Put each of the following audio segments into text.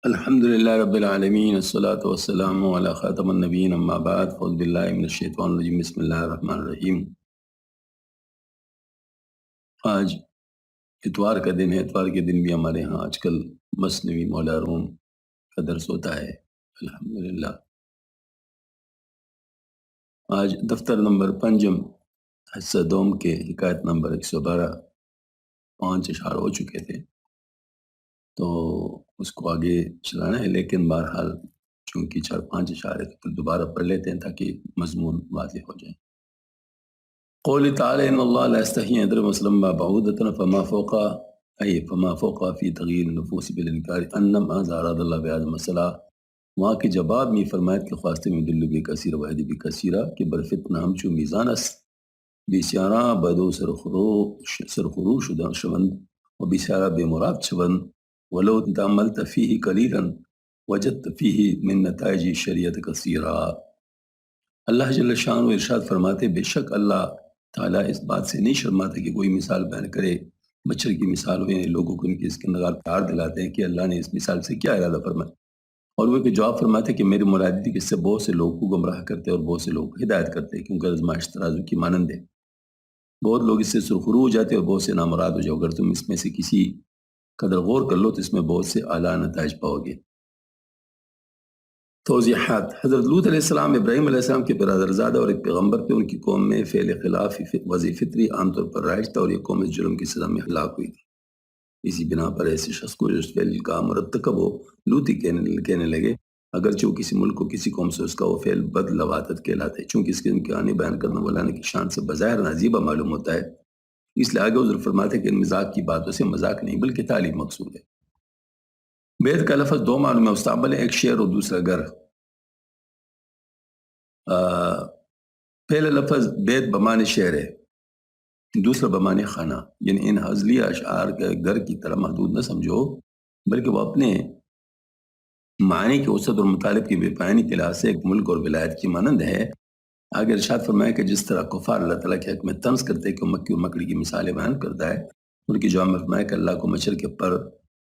الحمد لله رب العالمين الصلاة والسلام على خاتم النبيين اما بعد فاعوذ بالله من الشیطان الرجیم بسم اللہ الرحمن الرحیم۔ آج اتوار کا دن ہے۔ اتوار کے دن بھی ہمارے ہاں آج کل مثنوی مولا روم کا درس ہوتا ہے الحمدللہ۔ آج دفتر نمبر پنجم حصہ دوم کے حکایت نمبر 112 5 اشعار ہو چکے تھے، تو اس کو آگے چلانا ہے، لیکن بہرحال چونکہ 4-5 اشعار ہے تو دوبارہ پڑھ لیتے ہیں تاکہ مضمون واضح ہو جائے۔ قول تعالی ان اللہ لا يستحي ان يضرب مثلا ما بعوضة فما فوقها اي فما فوقها في تغيير النفوس بالانکار انما اراد الله بهذا المثلا۔ وہاں کے جواب میں فرماید کے خواستے میں دل بھی کثیر واحد بھی کثیرہ کہ برفتنا ہم چو میزان است بیسیارا بدو سرخروش شوند و بیسیارا بے مراد شوند ولو تعملت فيه قليلا وجدت فيه من نتائج شریعت کثیرہ۔ اللہ جل شان و ارشاد فرماتے بے شک اللہ تعالیٰ اس بات سے نہیں شرماتا کہ کوئی مثال بیان کرے مچھر کی مثال ہوئے لوگوں کو ان کی اس کے نگار پیار دلاتے ہیں کہ اللہ نے اس مثال سے کیا ارادہ فرمایا، اور وہ کہ جواب فرماتے کہ میری مراد تھی کہ اس سے بہت سے لوگوں کو گمراہ کرتے اور بہت سے لوگوں کو ہدایت کرتے، کیونکہ آزمائش ترازو کی مانند ہے، بہت لوگ اس سے سرخرو ہو جاتے اور بہت سے نامراد ہو جاؤ، اگر تم اس میں سے کسی قدر غور کر لو تو اس میں بہت سے اعلیٰ نتائج پاؤ گے۔ توضیحات: حضرت لوط علیہ السلام ابراہیم علیہ السلام کے برادر زادہ اور ایک پیغمبر تھے۔ ان کی قوم میں فعل خلاف وضع فطری عام طور پر رائج تھا اور یہ قوم اس جرم کی سزا میں ہلاک ہوئی تھی۔ اسی بنا پر ایسے شخص کو جو فعل کا مرتکب ہو لوطی کہنے لگے، اگرچہ وہ کسی ملک کو کسی قوم سے اس کا وہ فعل بد لواطت کہلاتا ہے، چونکہ اس کے کہانی بیان کرنے والا کی شان سے بظاہر نازیبہ معلوم ہوتا ہے، اس لیے آگے حضور فرماتے ہیں کہ ان مذاق کی باتوں سے مذاق نہیں بلکہ تعلیم مقصود ہے۔ بیت کا لفظ دو معنوں میں مستعمل ہے، ایک شعر اور دوسرا گھر۔ پہلا لفظ بیت بمعنی شعر ہے، دوسرا بمعنی خانہ، یعنی ان ہزلیہ اشعار کے گھر کی طرح محدود نہ سمجھو بلکہ وہ اپنے معنی کی وسعت اور مطالب کی بے پایانی کے لحاظ سے ایک ملک اور ولایت کی مانند ہے۔ آگے ارشاد فرمایا کہ جس طرح کفار اللہ تعالیٰ کے حق میں طنز کرتے ہیں کہ مکی اور مکڑی کی مثالیں بیان کرتا ہے، ان کی جواب میں فرمایا کہ اللہ کو مچھر کے پر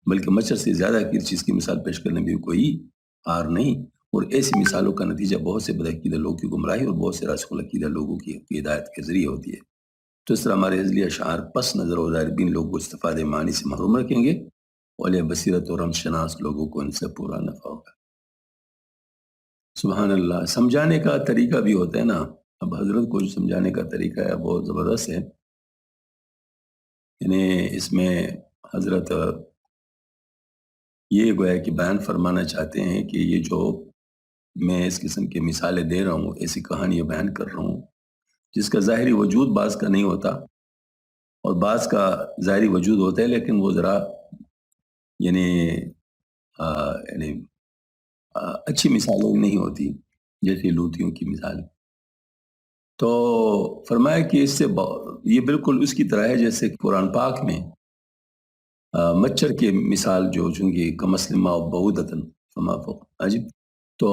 بلکہ مچھر سے زیادہ حقیر چیز کی مثال پیش کرنے میں کوئی آر نہیں، اور ایسی مثالوں کا نتیجہ بہت سے بدعقیدہ لوگوں کی گمراہی اور بہت سے راسخ العقیدہ لوگوں کی ہدایت کے ذریعے ہوتی ہے۔ تو اس طرح ہمارے ہزلیہ اشعار پس نظر و ظاہربین لوگوں کو استفادہ معنی سے محروم رکھیں گے، اور بصیرت اور رم شناس لوگوں کو ان سے پورا نفع ہوگا۔ سبحان اللہ۔ سمجھانے کا طریقہ بھی ہوتا ہے نا، اب حضرت کو جو سمجھانے کا طریقہ ہے بہت زبردست ہے، یعنی اس میں حضرت یہ گویا کہ بیان فرمانا چاہتے ہیں کہ یہ جو میں اس قسم کی مثالیں دے رہا ہوں، ایسی کہانیاں بیان کر رہا ہوں جس کا ظاہری وجود بعض کا نہیں ہوتا اور بعض کا ظاہری وجود ہوتا ہے، لیکن وہ ذرا یعنی اچھی مثالیں نہیں ہوتی جیسے لوتیوں کی مثال۔ تو فرمایا کہ اس سے یہ بالکل اس کی طرح ہے جیسے قرآن پاک میں مچھر کی مثال جو چونکہ کمسلمہ بعودتن فما فوق عجیب، تو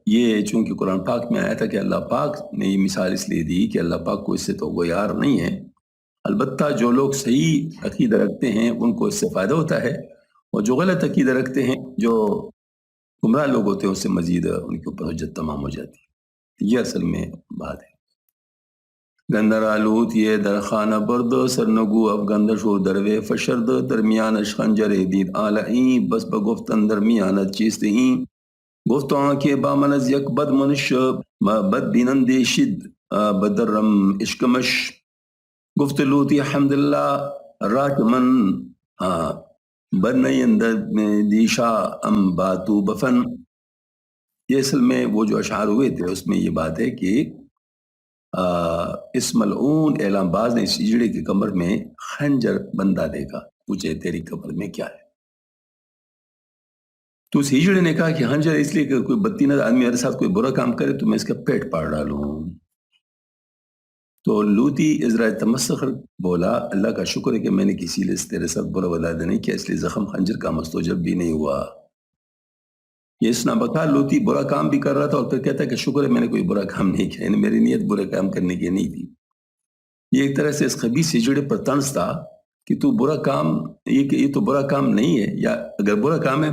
یہ چونکہ قرآن پاک میں آیا تھا کہ اللہ پاک نے یہ مثال اس لیے دی کہ اللہ پاک کو اس سے تو وہ یار نہیں ہے، البتہ جو لوگ صحیح عقیدہ رکھتے ہیں ان کو اس سے فائدہ ہوتا ہے، اور جو غلط عقیدہ رکھتے ہیں جو گمراہ لوگ ہوتے ہیں اس سے مزید ان کے اوپر حجت تمام ہو جاتی ہے۔ یہ اصل میں بات ہے۔ گندر آلوت یہ در خانہ برد سرنگو اب گندر شو دروے فشرد درمیانش خنجر دید آلعین بس بگفتن درمیانت چیست این گفت آنکہ بامن از یک بد منش بد بینند شد بدرم اشکمش گفت لوتی حمداللہ راک من بد نیند دیشا ام باتو بفن۔ یہ اصل میں وہ جو اشعار ہوئے تھے اس میں یہ بات ہے کہ اس ملعون اعلان باز نے اس ہجڑے کی کمر میں خنجر بندہ دیکھا، پوچھے تیری کمر میں کیا ہے؟ تو اس ہجڑے نے کہا کہ خنجر اس لیے کہ کوئی بدتینہ آدمی میرے ساتھ کوئی برا کام کرے تو میں اس کا پیٹ پاڑ ڈالوں۔ تو لوتی ازرائے تمسخر بولا اللہ کا شکر ہے کہ میں نے کسی لیے تیرے ساتھ برا ولادہ نہیں کیا، اس لیے زخم خنجر کا مستوجب بھی نہیں ہوا۔ یہ اس نابکار لوتی برا کام بھی کر رہا تھا اور پھر کہتا ہے کہ شکر ہے میں نے کوئی برا کام نہیں کیا، یعنی میری نیت برا کام کرنے کی نہیں تھی۔ یہ ایک طرح سے اس خبیث ہجڑے پر طنز تھا کہ تو برا کام، یہ تو برا کام نہیں ہے، یا اگر برا کام ہے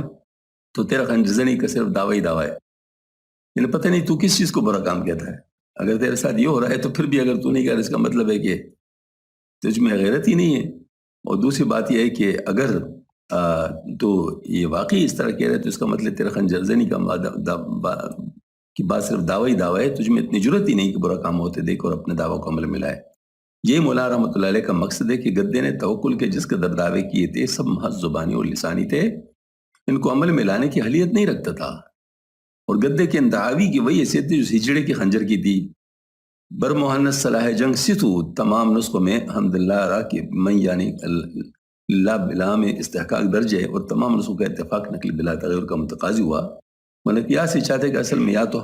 تو تیرا خنجر زنی کا صرف دعویٰ ہی دعویٰ ہے، یعنی پتہ نہیں تو کس چیز کو برا کام کہتا ہے. اگر تیرے ساتھ یہ ہو رہا ہے تو پھر بھی اگر تو نہیں کہہ رہا، اس کا مطلب ہے کہ تجھ میں غیرت ہی نہیں ہے. اور دوسری بات یہ ہے کہ اگر تو یہ واقعی اس طرح کہہ رہے تو اس کا مطلب تیرا خنجر زنی کا کی بات صرف دعویٰ ہی دعویٰ ہے، تجھ میں اتنی جرت ہی نہیں کہ برا کام ہوتے دیکھ اور اپنے دعویٰ کو عمل میں لائے. یہ مولا رحمۃ اللہ علیہ کا مقصد ہے کہ گدے نے توکل کے جس قدر دعوے کیے تھے سب محض زبانی اور لسانی تھے، ان کو عمل میں لانے کی اہلیت نہیں رکھتا تھا. اور گدے کے دعوی کی وہی حیثیت تھی جو ہجڑے کے خنجر کی تھی. بر محنت صلاح جنگ ستو تمام نسخوں میں حمدللہ را کہ میں یعنی لا بلا میں استحقاق درج ہے، اور تمام نسخوں کا اتفاق نقل بلا تغیر کا متقاضی ہوا. مطلب یا سے چاہتے کہ اصل میں یا تو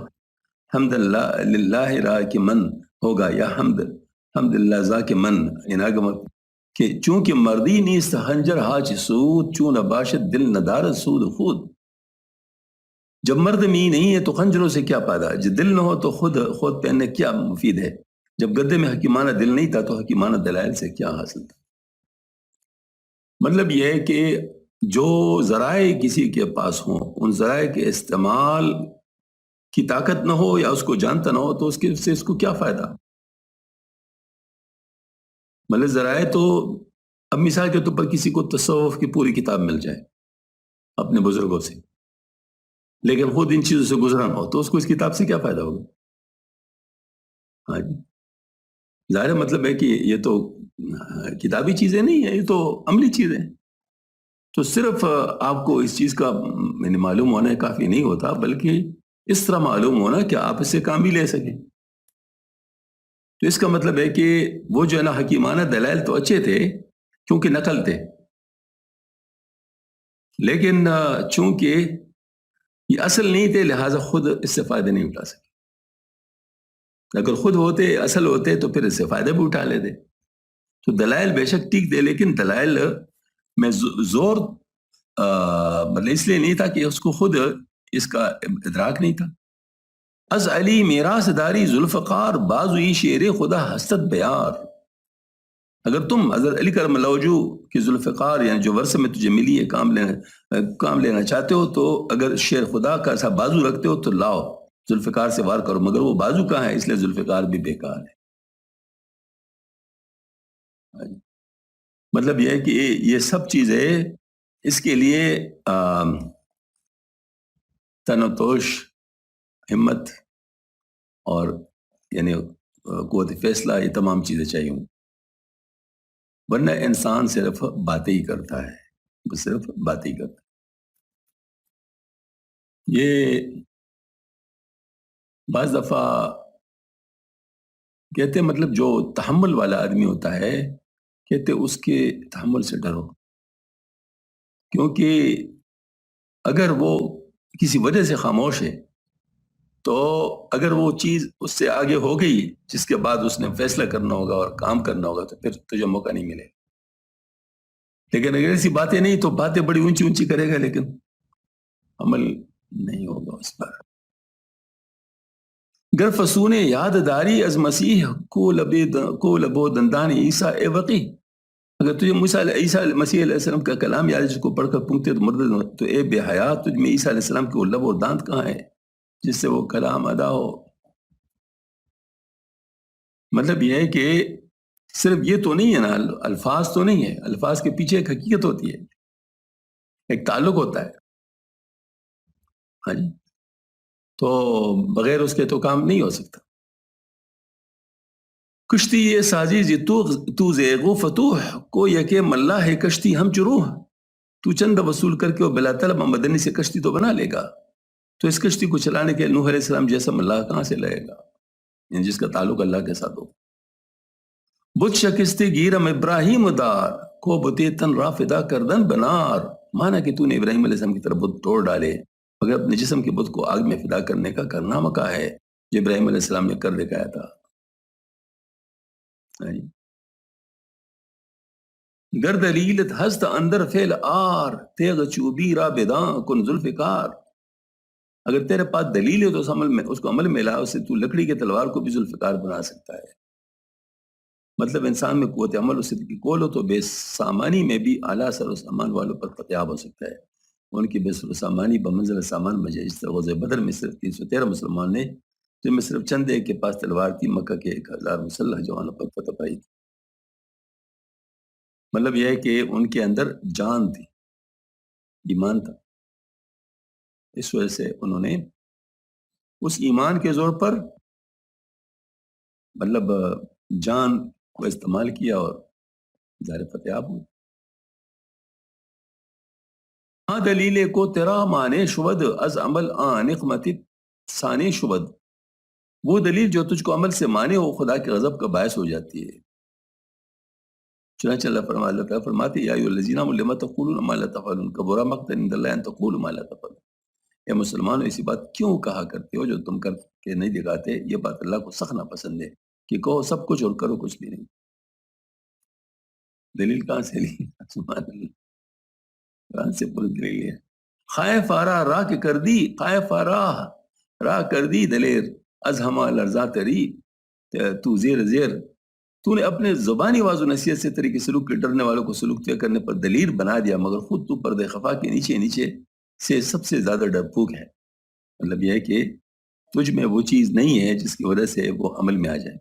حمد اللہ للہ را کہ من ہوگا یا حمد اللہ ذا کہ من اناگم کہ چونکہ مردی نیست خنجر ہاچ سود چون باشد دل ندارت سود خود. جب مرد می نہیں ہے تو خنجروں سے کیا فائدہ، جب دل نہ ہو تو خود پہننے کیا مفید ہے. جب گدے میں حکیمانہ دل نہیں تھا تو حکیمانہ دلائل سے کیا حاصل تھا. مطلب یہ ہے کہ جو ذرائع کسی کے پاس ہوں ان ذرائع کے استعمال کی طاقت نہ ہو یا اس کو جانتا نہ ہو تو اس کو کیا فائدہ. مطلب ذرائع تو اب مثال کے طور پر کسی کو تصوف کی پوری کتاب مل جائے اپنے بزرگوں سے، لیکن خود ان چیزوں سے گزرا نہ ہو تو اس کو اس کتاب سے کیا فائدہ ہوگا. ہاں جی، ظاہر مطلب ہے کہ یہ تو کتابی چیزیں نہیں ہیں، یہ تو عملی چیزیں ہیں. تو صرف آپ کو اس چیز کا معلوم ہونا کافی نہیں ہوتا، بلکہ اس طرح معلوم ہونا کہ آپ اس سے کام بھی لے سکیں. تو اس کا مطلب ہے کہ وہ جو ہے نا حکیمانہ دلائل تو اچھے تھے کیونکہ نقل تھے، لیکن چونکہ یہ اصل نہیں تھے لہٰذا خود اس سے فائدے نہیں اٹھا سکے. اگر خود ہوتے اصل ہوتے تو پھر اس سے فائدہ بھی اٹھا لیتے. تو دلائل بے شک ٹھیک تھے، لیکن دلائل میں زور مطلب اس لیے نہیں تھا کہ اس کو خود اس کا ادراک نہیں تھا. از علی میراث داری ذوالفقار بازوی شیر خدا حسد بیار. اگر تم حضرت علی کرم اللہ وجہہ کی ذوالفقار یعنی جو ورثے میں تجھے ملی ہے کام لینا چاہتے ہو تو اگر شیر خدا کا ایسا بازو رکھتے ہو تو لاؤ ذوالفقار سے وار کرو، مگر وہ بازو کہاں ہے، اس لیے ذوالفقار بھی بیکار ہے. مطلب یہ ہے کہ یہ سب چیزیں اس کے لیے تنوتوش ہمت اور یعنی قوت فیصلہ یہ تمام چیزیں چاہیے ہوں، ورنہ انسان صرف باتیں ہی کرتا ہے، وہ صرف باتیں ہی کرتا ہے. یہ بعض دفعہ کہتے ہیں مطلب جو تحمل والا آدمی ہوتا ہے کہتے اس کے تحمل سے ڈرو، کیونکہ اگر وہ کسی وجہ سے خاموش ہے تو اگر وہ چیز اس سے آگے ہو گئی جس کے بعد اس نے فیصلہ کرنا ہوگا اور کام کرنا ہوگا تو پھر تجھے موقع نہیں ملے. لیکن اگر ایسی باتیں نہیں تو باتیں بڑی اونچی اونچی کرے گا لیکن عمل نہیں ہوگا اس پر. گر فسون یاد داری از مسیح کو لبو دندان عیسیٰ اے وقی. اگر تجھے عیسیٰ مسیح علیہ السلام کا کلام یاد جس کو پڑھ کر پونگتے تو مرد تو اے بے حیات تجھ میں عیسیٰ علیہ السلام کے وہ لب اور دانت کہاں ہے جس سے وہ کلام ادا ہو. مطلب یہ ہے کہ صرف یہ تو نہیں ہے نا، الفاظ تو نہیں ہے، الفاظ کے پیچھے ایک حقیقت ہوتی ہے، ایک تعلق ہوتا ہے. ہاں جی، تو بغیر اس کے تو کام نہیں ہو سکتا. کشتی یہ سازی جی تو زیغو فتوح کو یکے ملا ہے کشتی ہم چروح. تو چند وصول کر کے وہ بلا طلب مدنی سے کشتی تو بنا لے گا، تو اس کشتی کو چلانے کے نوح علیہ السلام جیسا ملا کہاں سے لائے گا، یعنی جس کا تعلق اللہ کے ساتھ ہو. بت شکستے گیرم ابراہیم دار کو بتے تن را فدا کردن بنار. مانا کہ تو نے ابراہیم علیہ السلام کی طرف بت توڑ ڈالے مگر اپنے جسم کے بت کو آگ میں فدا کرنے کا کارنامہ کا ہے جو ابراہیم علیہ السلام نے کر دکھایا تھا. گر دلیلت ہست اندر فعل آر تیغ چوبی را بداں کن ذوالفقار. اگر تیرے پاس دلیل ہے تو اس کو عمل میں لا، اس سے تو لکڑی کے تلوار کو بھی ذوالفقار بنا سکتا ہے. مطلب انسان میں قوت عمل اس سے کول ہو تو بے سامانی میں بھی اعلیٰ سر و سامان والوں پر فتیاب ہو سکتا ہے. ان کی بسر سامانی بمنزل سامان بجائے. اس طرح غزوہ بدر میں صرف 313 مسلمان نے، جن میں صرف چند ایک کے پاس تلوار تھی، مکہ کے 1000 مسلح جوانوں پر فتح پائی تھی. مطلب یہ ہے کہ ان کے اندر جان تھی، ایمان تھا. اس وجہ سے انہوں نے اس ایمان کے زور پر مطلب جان کو استعمال کیا اور ظاہر فتح یاب ہوئی. ہاں دلیل کو تیرا مانے شود از عمل آن نقمت ثانے شود. وہ دلیل جو تجھ کو عمل سے مانے وہ خدا کے غضب کا باعث ہو جاتی ہے. چنانچہ اللہ تعالیٰ فرماتے یا ایھا الذین آمنوا لم تقولون ما لا تفعلون کبر مقتا عند اللہ ان تقولوا ما لا تفعلون. اے مسلمانوں ایسی بات کیوں کہا کرتے ہو جو تم کر کے نہیں دکھاتے. یہ بات اللہ کو سخت ناپسند ہے کہ کہو سب کچھ اور کرو کچھ بھی نہیں. دلیل کہاں سے لی؟ سبحان اللہ، قرآن سے پوری دلیل ہے. خائف آرا راہ کے کر دی، خائف آرا راہ کر دی دلیر از ہما لرزاں تری. تو زیر زیر تو نے اپنے زبانی واض و نصیحت سے طریقے سلوک کے ڈرنے والوں کو سلوک طے کرنے پر دلیر بنا دیا، مگر خود تو پردے خفا کے نیچے نیچے سے سب سے زیادہ ڈرپوک ہے. مطلب یہ ہے کہ تجھ میں وہ چیز نہیں ہے جس کی وجہ سے وہ عمل میں آ جائے.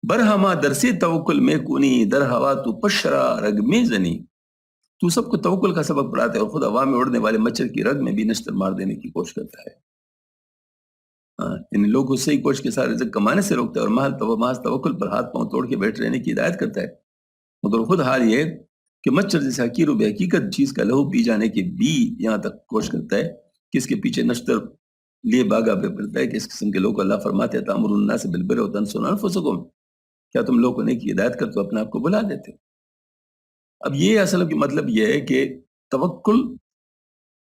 برہما درس توکل میں کونی در ہوا تو پشرا رگ میں زنی. تو سب کو توکل کا سبق پڑھاتا ہے اور خود ہوا میں اڑنے والے مچھر کی رگ میں بھی نشتر مار دینے کی کوشش کرتا ہے. ان لوگوں سے ہی کوشش کے سارے رزق کمانے سے روکتا ہے اور محض توکل پر ہاتھ پاؤں توڑ کے بیٹھ رہنے کی ہدایت کرتا ہے. مگر خود حال یہ کہ مچھر جیسے حقیر و بے حقیقت چیز کا لہو پی جانے کی بھی یہاں تک کوشش کرتا ہے کہ اس کے پیچھے نشتر لیے باغا پہ پڑتا ہے. کہ اس قسم کے لوگ اللہ فرماتے ہیں تأمرون الناس بالبر وتنسون انفسکم، کیا تم لوگوں نے کی ہدایت کرتے ہو اپنے آپ کو بلا دیتے ہو. اب یہ اصل کی مطلب یہ ہے کہ توکل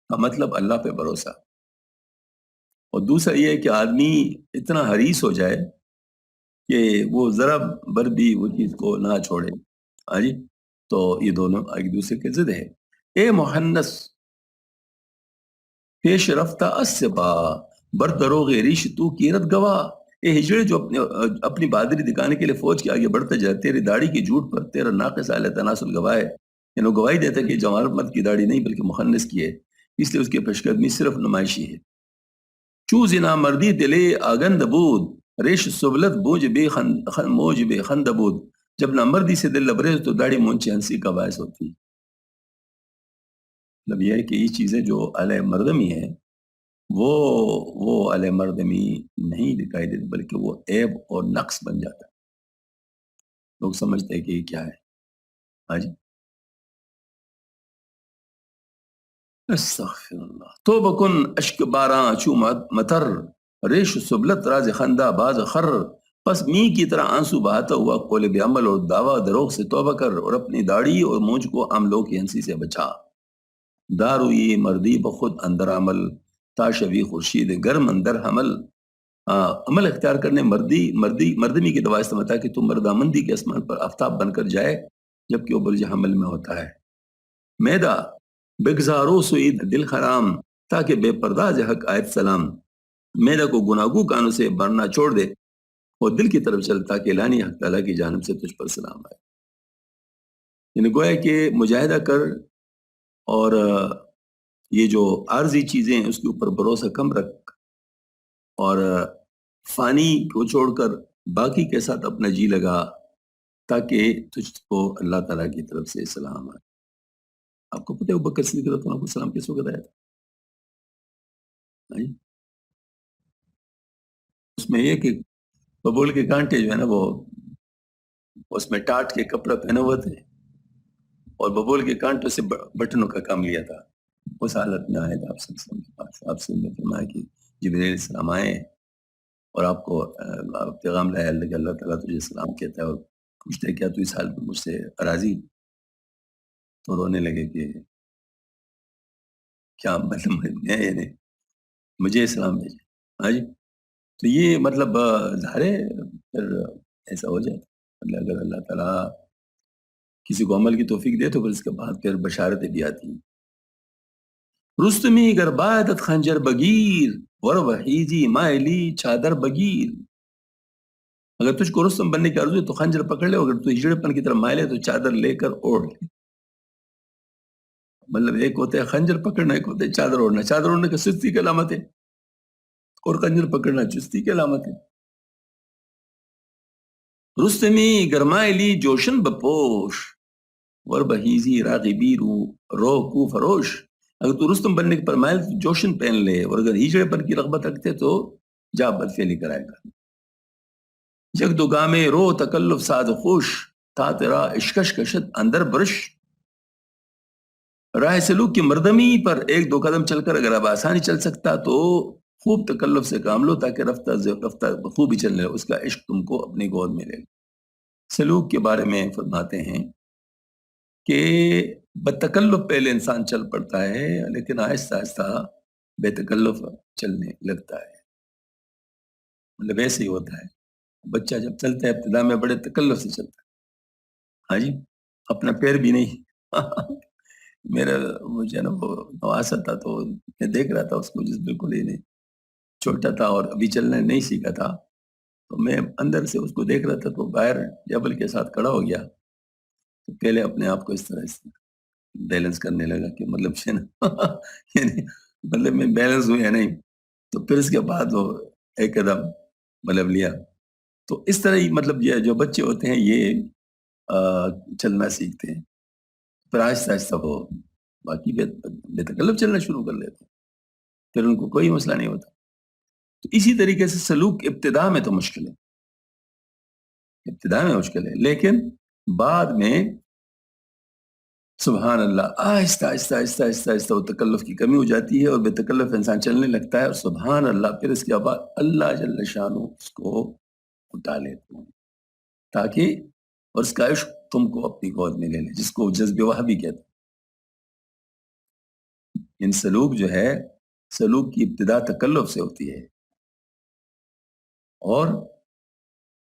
کا مطلب اللہ پہ بھروسہ، اور دوسرا یہ ہے کہ آدمی اتنا حریص ہو جائے کہ وہ ذرا بر بھی وہ چیز کو نہ چھوڑے. ہاں جی، تو یہ دونوں ایک دوسرے کے ضد ہے. اے مہنس پیش رفتہ اسبا بر دروغ ریش تو کیرت گواہ. اے ہجڑے جو اپنی بہادری دکھانے کے لیے فوج کے آگے بڑھتے جائے، تیری داڑھی کی جھوٹ پر تیرا ناقص اعلی تناسل گواہ ہے. یعنی وہ گواہی دیتا ہے کہ جوار مرد کی داڑھی نہیں بلکہ مخنث کی ہے، اس لیے اس کی پیش قدمی صرف نمائشی ہے. چوز نا مردی دلے آگند بود ریش سبلت موج بے خند بود. جب نہ مردی سے دل لبریز تو داڑھی مونچے ہنسی کا باعث ہوتی. مطلب یہ ہے کہ یہ چیزیں جو اعلی مردمی ہیں وہ اعلی مردمی نہیں دکھائی دیتی بلکہ وہ عیب اور نقص بن جاتا ہے. لوگ سمجھتے ہیں کہ یہ کیا ہے. ہاں جی، استغفر اللہ. تو بکن اشک باراں چو متر ریش سبلت راز خندہ باز خر. پس می کی طرح آنسو بہاتا ہوا قول بے عمل اور دعویٰ دروغ سے توبہ کر اور اپنی داڑھی اور مونچھ کو عام لوگ کی ہنسی سے بچا. دارو یہ مردی بخود اندر عمل تا شبی خورشید گرم اندر حمل. عمل اختیار کرنے مردمی کی دوا استعمال تھا کہ تم مردامندی کے اسمان پر آفتاب بن کر جائے جبکہ وہ برج حمل میں ہوتا ہے. میدا بگزارو سوید دل خرام تاکہ بے پرداز حق آیت سلام. میدا کو گناہگو کانوں سے بھرنا چھوڑ دے اور دل کی طرف چل تاکہ اعلانی حق تعالیٰ کی جانب سے تجھ پر سلام آئے. یعنی گویا کہ مجاہدہ کر اور یہ جو عارضی چیزیں ہیں اس کے اوپر بھروسہ کم رکھ اور فانی کو چھوڑ کر باقی کے ساتھ اپنا جی لگا تاکہ تجھ کو اللہ تعالیٰ کی طرف سے سلام آئے. آپ کو پتہ ہے ابوبکر صدیق رضی اللہ عنہ کو سلام کس وقت آیا تھا؟ اس میں یہ کہ ببول کے کانٹے جو ہے نا وہ اس میں ٹاٹ کے کپڑا پہنے ہوئے تھے اور ببول کے کانٹوں سے بٹنوں کا کام لیا تھا. اس حالت میں آئے تھے آپ صلی اللہ علیہ وسلم کے پاس. آپ سے فرمایا کہ جبرائیل علیہ السلام آئے اور آپ کو پیغام لایا اللہ کہ اللہ تعالیٰ تجھے سلام کہتا ہے اور پوچھتے ہیں کیا تو اس حال میں مجھ سے راضی؟ تو رونے لگے کہ کیا مطلب یعنی مجھے اسلام بھیجے. ہاں جی، تو یہ مطلب ظاہر ہے پھر ایسا ہو جاتا. اگر اللہ تعالیٰ کسی کو عمل کی توفیق دے تو پھر اس کے بعد پھر بشارتیں بھی آتی ہیں. رستمی گر بایدت خنجر بگیر ور وحیدی مائلی چادر بگیر. اگر تجھ کو رستم بننے کی عرض ہے تو خنجر پکڑ لے، اگر تو ہجڑے پن کی طرف مائل ہے تو چادر لے کر اوڑھ لے. مطلب ایک ہوتا ہے خنجر پکڑنا، ایک ہوتا ہے چادر اوڑھنا. چادر اوڑھنے کا سستی کی علامت ہے اور خنجر پکڑنا چستی کی علامت ہے. رستمی گرمائے لی جوشن بپوش، ور بہیزی راغبی رو کو فروش. اگر تو رستم بننے کے پر مائل تو جوشن پہن لے، اور اگر ہجڑے پر کی رغبت رکھتے تو جا بدفعلی کرائے گا. جگ دو گامے رو تکلف ساد خوش، تھا تیرا اشکش کشت اندر برش. راہ سلوک کی مردمی پر ایک دو قدم چل کر اگر اب آسانی چل سکتا تو خوب تکلف سے کام لو، تاکہ رفتہ رفتہ خوب ہی چلنے اس کا عشق تم کو اپنی گود میں لے لے. سلوک کے بارے میں فرماتے ہیں کہ بتکلف پہلے انسان چل پڑتا ہے، لیکن آہستہ آہستہ بے تکلف چلنے لگتا ہے. مطلب ایسے ہی ہوتا ہے، بچہ جب چلتا ہے ابتدا میں بڑے تکلف سے چلتا ہے. ہاں جی، اپنا پیر بھی نہیں. میرا مجھے نا وہ نواسا تھا تو میں دیکھ رہا تھا اس کو، جس بالکل ہی نہیں چھوٹا تھا اور ابھی چلنا نہیں سیکھا تھا. تو میں اندر سے اس کو دیکھ رہا تھا تو باہر جبل کے ساتھ کھڑا ہو گیا. تو پہلے اپنے آپ کو اس طرح بیلنس کرنے لگا کہ مطلب یعنی مطلب میں بیلنس ہوں یا نہیں. تو پھر اس کے بعد وہ ایک قدم مطلب لیا. تو اس طرح ہی مطلب یہ جو بچے ہوتے ہیں یہ چلنا سیکھتے ہیں، پھر آہستہ آہستہ وہ باقی بے تکلف چلنا شروع کر لیتے ہیں، پھر ان کو کوئی مسئلہ نہیں ہوتا. تو اسی طریقے سے سلوک ابتدا میں تو مشکل ہے، ابتدا میں مشکل ہے، لیکن بعد میں سبحان اللہ آہستہ آہستہ آہستہ آہستہ آہستہ وہ تکلف کی کمی ہو جاتی ہے اور بے تکلف انسان چلنے لگتا ہے. اور سبحان اللہ پھر اس کے بعد اللہ جل شانہ اس کو اٹھا لیتے ہیں، تاکہ اور اس کا عشق تم کو اپنی گود میں لے لے، جس کو جذب وہابی کہتے ہیں. ان سلوک جو ہے، سلوک کی ابتدا تکلف سے ہوتی ہے اور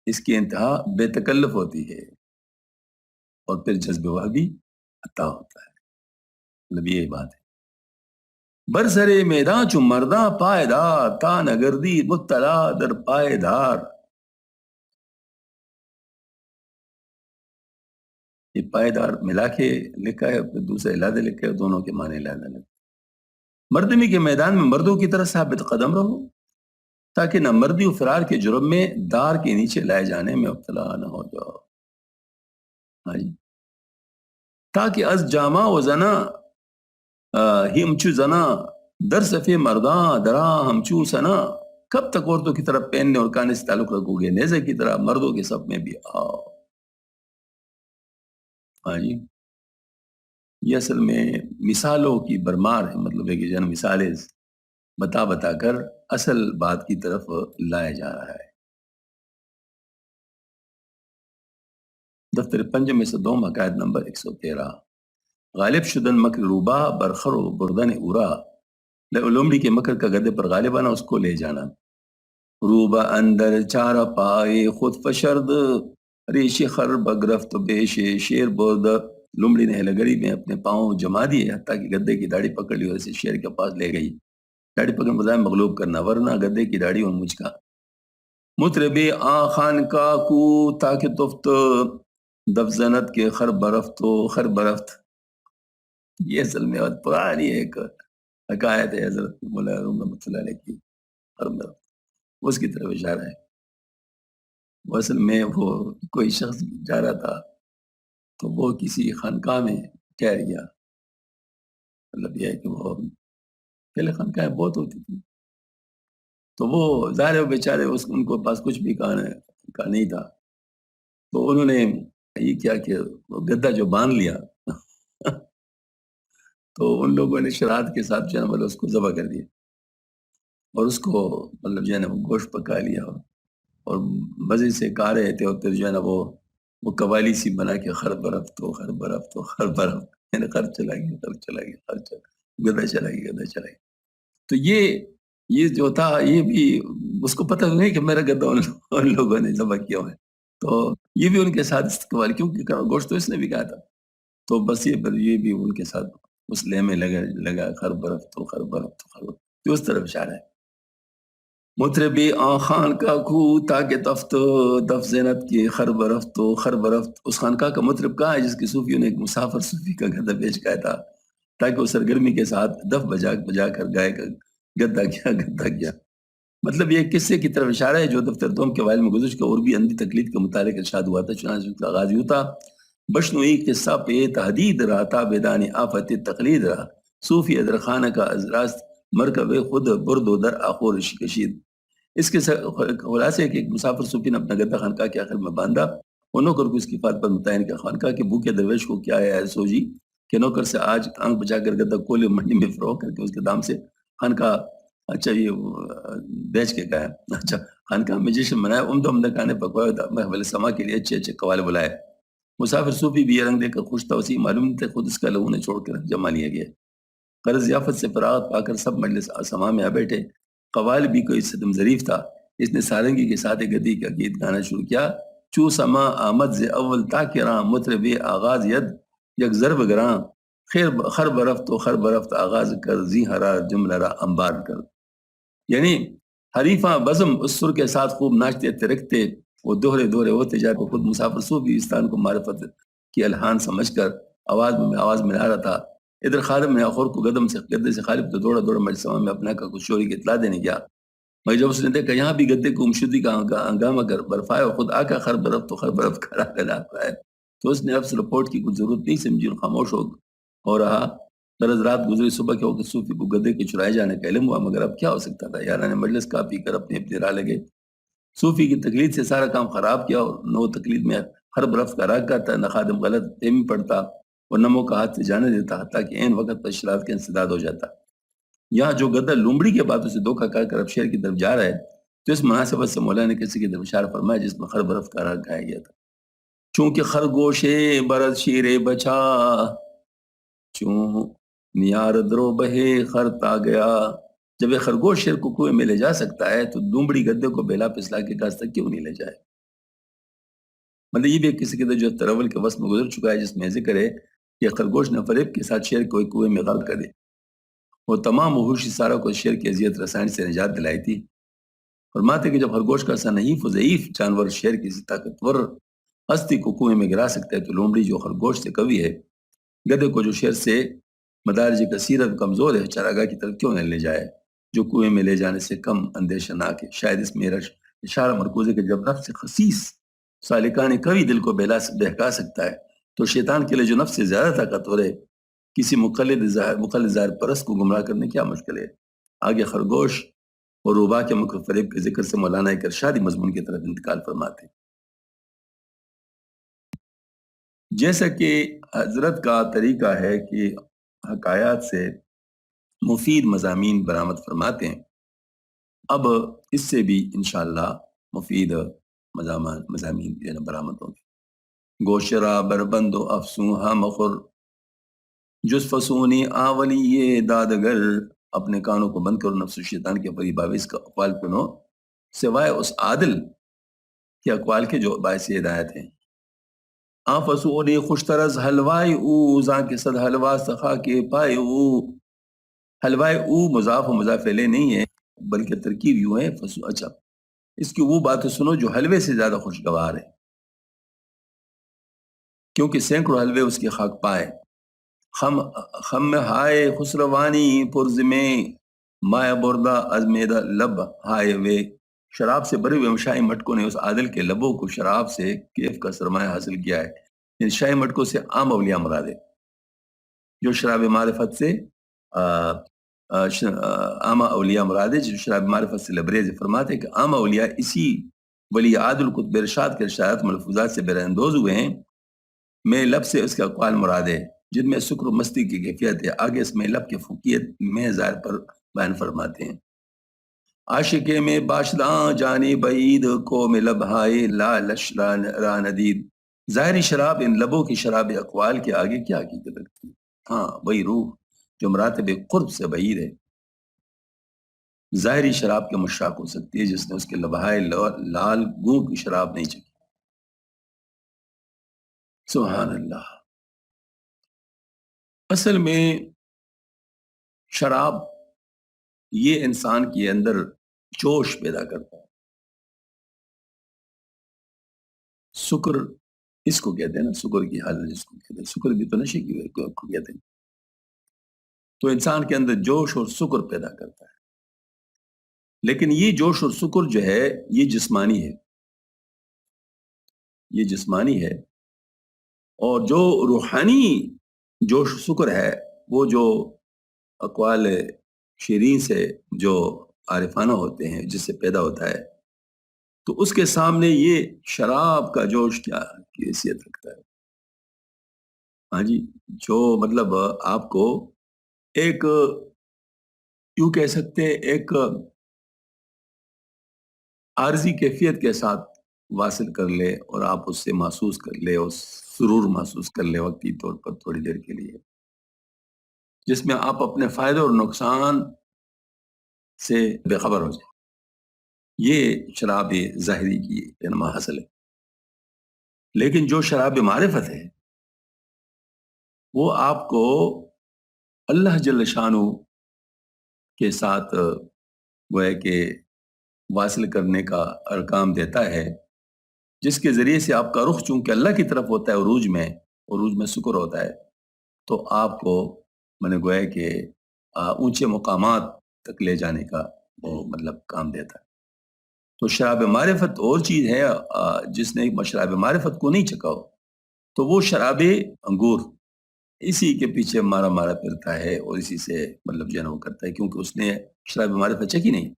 اس کی انتہا بے تکلف ہوتی ہے، اور پھر جذب وہابی عطا ہوتا ہے. مطلب یہ بات ہے. برسرے میدان چو مرداں پائیدار، تا نگردی مبتلا در پائیدار. یہ پائیدار ملا کے لکھا ہے، پھر دوسرے علیحدہ لکھا ہے، دونوں کے معنی علیحدہ لکھا ہے. مردمی کے میدان میں مردوں کی طرح ثابت قدم رہو، تاکہ نہ مردی و فرار کے جرم میں دار کے نیچے لائے جانے میں مبتلا نہ ہو جاؤ. ہاں جی، تاکہ از جامع و زنا ہمچو زنا در صفے مرداں دراں ہمچو سنا. کب تک عورتوں کی طرف پہننے اور کانے سے تعلق رکھو گے، نیزے کی طرح مردوں کے صف میں بھی آؤ. ہاں جی، یہ اصل میں مثالوں کی برمار ہے، مطلب ہے کہ جن مثالیں بتا بتا کر اصل بات کی طرف لایا جا رہا ہے. دفتر پنجم میں سے دوم حکایت نمبر 113. غالب شدن مکر روبا برخر و بردن اورا. لومڑی کے مکر کا گدے پر غالب آنا، اس کو لے جانا. روبا اندر چارہ پائے خود فشرد، ریش خر بگرفت بیش شیر برد. لومڑی نے لگڑی میں اپنے پاؤں جما دیے حتیٰ کہ گدے کی داڑھی پکڑ لی اور اسے شیر کے پاس لے گئی. داڑھی پکڑ بجائے مغلوب کرنا، ورنہ گدے کی داڑھی اور مجھ کا. مطربی آ خان کا کو تاکہ تفت، دفزنت کے خر برفت و خر برفت. یہ اصل میں بہت پرانی ایک حکایت ہے حضرت مولا روم رحمۃ اللہ علیہ کی، خر برفت اس کی طرف اشارہ ہے. وہ اصل میں وہ کوئی شخص جا رہا تھا تو وہ کسی خانقاہ میں ٹھہر گیا. مطلب یہ ہے کہ وہ پہلے خانقاہیں بہت ہوتی تھی، تو وہ ظاہر ہے بیچارے ان کو پاس کچھ بھی کا نہیں تھا. تو انہوں نے یہ کیا کہ وہ گدا جو باندھ لیا تو ان لوگوں نے شرارت کے ساتھ جو ہے نا مطلب اس کو ذبح کر دیا اور اس کو مطلب جو ہے نا وہ گوشت پکا لیا اور مزے سے کھا رہے تھے. اور پھر جو ہے نا وہ قوالی سی بنا کے خر برف تو خر برف تو خر برف، یعنی خر چلا گیا خر چلا گیا خر چلا گدا چلا گیا گدا چلا گیا. تو یہ جو تھا یہ بھی اس کو پتہ نہیں کہ میرا گدا ان لوگوں نے ذبح کیا ہوا ہے. تو یہ بھی ان کے ساتھ استقبال، کیونکہ گوشت تو اس نے بھی کہا تھا. تو بس یہ بھی ان کے ساتھ اس لے میں لگا خر برف تو خر برف تو خر برف. تو اس طرف اشارہ ہے. مطربی آن خان کا کو تاکہ تفت، دف زینت کی خر برفت و خر برفت. اس خانقاہ کا مطرب کہاں ہے جس کی صوفیوں نے ایک مسافر صوفی کا گدا بیچ گیا تھا تاکہ وہ سرگرمی کے ساتھ دف بجا بجا کر گائے گا گدا کیا گدا کیا. مطلب یہ قصے کی طرف اشارہ ہے جو دفتر دوم کے وائل میں گزر چکا اور بھی اندھی تقلید کے متعلق ارشاد ہوا تھا. چنانچہ اس کا آغاز یوں تھا: بشنوئی قصہ پہ تحدید رہا تھا بیدانی آفت تقلید رہا صوفی ادر خانہ کا ازراست مرکب خود برد و در آخور کشید. اس کے خلاصے کہ ایک مسافر صوفی نے اپنا گدا خانقاہ کے آخر میں باندھا اور نوکر کو اس کی فات پر متعین کیا. خانقاہ کے بھوکے درویش کو کیا ہے سوجی کہ نوکر سے آج آنکھ بچا کر گدا کولے منڈی میں فروخت کر کے اس کے دام سے خانقاہ اچھا یہ بیچ کے کہا ہے. اچھا خانقاہ میں جشن منایا عمدہ عمدہ کھانے پکوائے محفل سما کے لیے اچھے اچھے قوالے بلائے. مسافر صوفی بھی یہ رنگ دے کر خوش تھا اسی معلوم تھے خود اس کا لہو نے چھوڑ کر جما لیا گیا. قرض ضیافت سے فراغت پا کر سب مجلس سما میں آ بیٹھے. قوال بھی کوئی صدم ظریف تھا. اس نے سارنگی کے ساتھ گدی کا گیت گانا شروع کیا: چو سما آمد ز اول تاکراں مطرب آغاز ید یک ضرب گراں خیر خر برفت و خر برفت آغاز کر زی ہرا جملہ را انبار کر. یعنی حریفاں بزم اس سر کے ساتھ خوب ناچتے ترکتے وہ دوہرے دوہرے ہوتے جاتے. خود مسافر صوفی استان کو معرفت کی الحان سمجھ کر آواز ملا رہا تھا. ادھر خادم نے آخر کو گدے سے خالب تو دوڑا دوڑا مجلس میں اپنا کا کچھ چوری کی اطلاع دینے گیا. مگر جب اس نے دیکھا یہاں بھی گدے کو گمشدگی کا ہنگامہ کر برفائے اور خود آقا خر برف تو خر برف کھڑا گدا ہے تو اس نے افس رپورٹ کی کچھ ضرورت نہیں سمجھی اور خاموش ہو رہا. درز رات گزری صبح کے وقت صوفی کو گدے کے چرائے جانے کا علم ہوا مگر اب کیا ہو سکتا تھا. یاران مجلس کا پی کر اپنے اپنے راہ لگے. صوفی کی تقلید سے سارا کام خراب کیا اور نو تقلید میں ہر برف کا راگ کرتا نہ خادم غلط تیمی پڑتا اور نمو کا ہاتھ سے جانے دیتا حتیٰ کہ این وقت پر شرارت کا انسداد ہو جاتا. یہاں جو گدا لومڑی کے باتوں سے دھوکہ کر کر اب شہر کی طرف جا رہا ہے تو اس مناسبت سے مولانا نے کسی کی طرف اشارہ فرمایا جس میں خر برف کا راگ گایا گیا تھا: چونکہ خرگوش برد شیر بچا چون نیار درو بہے خرتا گیا. جب یہ خرگوش شیر کو کنویں میں لے جا سکتا ہے تو دومڑی گدے کو بیلا پسلا کے گاز تک کیوں نہیں لے جائے. مطلب یہ بھی کسی کے جو ترول کے وسط میں گزر چکا ہے جس میں ذکر ہے کہ خرگوش نے فریب کے ساتھ شیر کو ایک کنویں میں غرق کر دے وہ تمام وحوشی سارا کو شیر کی اذیت رسانی سے نجات دلائی تھی. فرماتے کہ جب خرگوش کا سا نحیف و ضعیف جانور شیر کسی طاقتور ہستی کو کنویں میں گرا سکتا ہے تو لومڑی جو خرگوش سے قوی ہے گدے کو جو شیر سے مدارج کثیرت کمزور ہے چراگاہ کی طرف کیوں نہ لے جائے جو کنویں میں لے جانے سے کم اندیشہ ناک ہے. شاید اس میں اشارہ مرکوز ہے کہ جب نفس خسیس سالکان قوی دل کو بہکا سکتا ہے تو شیطان کے لیے جو نفس سے زیادہ طاقتور ہے کسی مقلد ظاہر پرست کو گمراہ کرنے کیا مشکل ہے. آگے خرگوش اور روبا کے مکر فریب کے ذکر سے مولانا ایک ارشادی مضمون کی طرف انتقال فرماتے ہیں. جیسا کہ حضرت کا طریقہ ہے کہ حکایات سے مفید مضامین برآمد فرماتے ہیں اب اس سے بھی انشاءاللہ مفید مضامین برآمد ہوں گے. گوشرا بربند و افسوں ہم مخر جس فسونی آولی یہ دادگر. اپنے کانوں کو بند کرو نفس و شیطان کے فریب آویز کا اقوال سنو سوائے اس عادل کے اقوال کے جو باعث ہدایت ہیں. آفسونی خوشترز حلوائی او زاں کے صد حلوا سخا کے پائے او. حلوائے او مضاف و مضاف الیہ نہیں ہے بلکہ ترکیب یوں ہے اچھا اس کی وہ باتیں سنو جو حلوے سے زیادہ خوشگوار ہے کیونکہ سینکڑوں حلوے اس کے خاک پائے. خم ہائے خسروانی پرز میں مایا بردہ ازمیدہ لب ہائے وے. شراب سے بھرے ہوئے شاہی مٹکوں نے اس عادل کے لبوں کو شراب سے کیف کا سرمایہ حاصل کیا ہے. ان شاہی مٹکوں سے عام اولیاء مراد ہے جو شراب معرفت سے عام اولیاء مراد ہے جو شراب معرفت سے لبریز. فرماتے کہ عام اولیاء اسی ولی عادل قطب ارشاد کے ارشادات ملفوظات سے بے اندوز ہوئے ہیں. میں لب سے اس کا اقوال مراد ہے جن میں سکر و مستی کی کیفیت ہے. آگے اس میں لب کے فقیت میں ظاہر پر بیان فرماتے ہیں. عاشقے میں باشداں جانی بعید کو میں لب ہائے لا لش را ندید. ظاہری شراب ان لبوں کی شراب اقوال کے آگے کیا حقیقت رکھتی ہے. ہاں وہی روح جو مراتب قرب سے بعید ہے ظاہری شراب کے مشتاق ہو سکتی ہے جس نے اس کے لبہائے لال گوں کی شراب نہیں چکی. سبحان اللہ. اصل میں شراب یہ انسان کے اندر جوش پیدا کرتا ہے. سکر اس کو کہتے ہیں نا سکر کی حالت جس کو کہتے ہیں سکر بھی تو نشے کی کو کہتے ہیں. تو انسان کے اندر جوش اور سکر پیدا کرتا ہے. لیکن یہ جوش اور سکر جو ہے یہ جسمانی ہے، یہ جسمانی ہے. اور جو روحانی جوش و سکر ہے وہ جو اقوال شیرین سے جو عارفانہ ہوتے ہیں جس سے پیدا ہوتا ہے، تو اس کے سامنے یہ شراب کا جوش کیا کی حیثیت رکھتا ہے. ہاں جی، جو مطلب آپ کو ایک یوں کہہ سکتے ہیں ایک عارضی کیفیت کے ساتھ واصل کر لے اور آپ اس سے محسوس کر لے اور سرور محسوس کر لے وقتی طور پر تھوڑی دیر کے لیے، جس میں آپ اپنے فائدے اور نقصان سے بے خبر ہو جائیں. یہ شراب ظاہری کی رہنما حاصل ہے. لیکن جو شراب معرفت ہے وہ آپ کو اللہ جل شانہ کے ساتھ وہ ہے کہ واصل کرنے کا ارکام دیتا ہے، جس کے ذریعے سے آپ کا رخ چونکہ اللہ کی طرف ہوتا ہے عروج میں سکر ہوتا ہے، تو آپ کو میں نے گویا کہ اونچے مقامات تک لے جانے کا وہ مطلب کام دیتا ہے. تو شراب معرفت اور چیز ہے، جس نے شراب معرفت کو نہیں چکا ہو تو وہ شراب انگور اسی کے پیچھے مارا مارا پھرتا ہے اور اسی سے مطلب جو ہے نا وہ کرتا ہے، کیونکہ اس نے شراب معرفت چکی نہیں.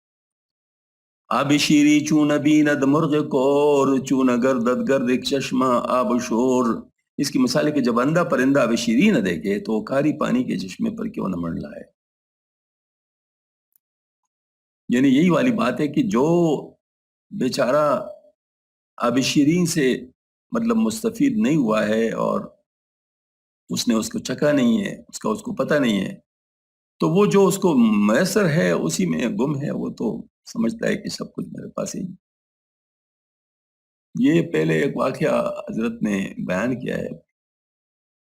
آب شیری چون بیند مرغ کور چون گردد گرد ایک چشمہ آب شور. اس کی مثال ہے کہ جب اندھا پرندہ آب شیری نہ دیکھے تو وہ کاری پانی کے چشمے پر کیوں نہ منڈ لائے. یعنی یہی والی بات ہے کہ جو بیچارہ آب شیرین سے مطلب مستفید نہیں ہوا ہے اور اس نے اس کو چکھا نہیں ہے، اس کو پتہ نہیں ہے، تو وہ جو اس کو میسر ہے اسی میں گم ہے. وہ تو سمجھتا ہے کہ سب کچھ میرے پاس ہی. یہ پہلے ایک واقعہ حضرت نے بیان کیا ہے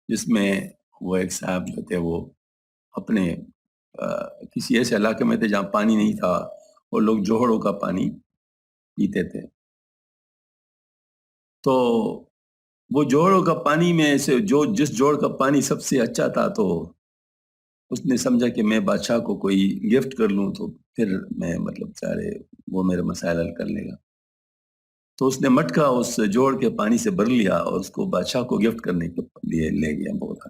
جس میں وہ ایک صاحب جو تھے وہ اپنے کسی ایسے علاقے میں تھے جہاں پانی نہیں تھا اور لوگ جوہڑوں کا پانی پیتے تھے. تو وہ جوہڑوں کا پانی میں سے جس جوڑ کا پانی سب سے اچھا تھا تو اس نے سمجھا کہ میں بادشاہ کو کوئی گفٹ کر لوں تو پھر میں مطلب سارے وہ میرے مسائل حل کر لے گا. تو اس نے مٹکا اس جوڑ کے پانی سے بھر لیا اور اس کو بادشاہ کو گفٹ کرنے کے لیے لے گیا بولا.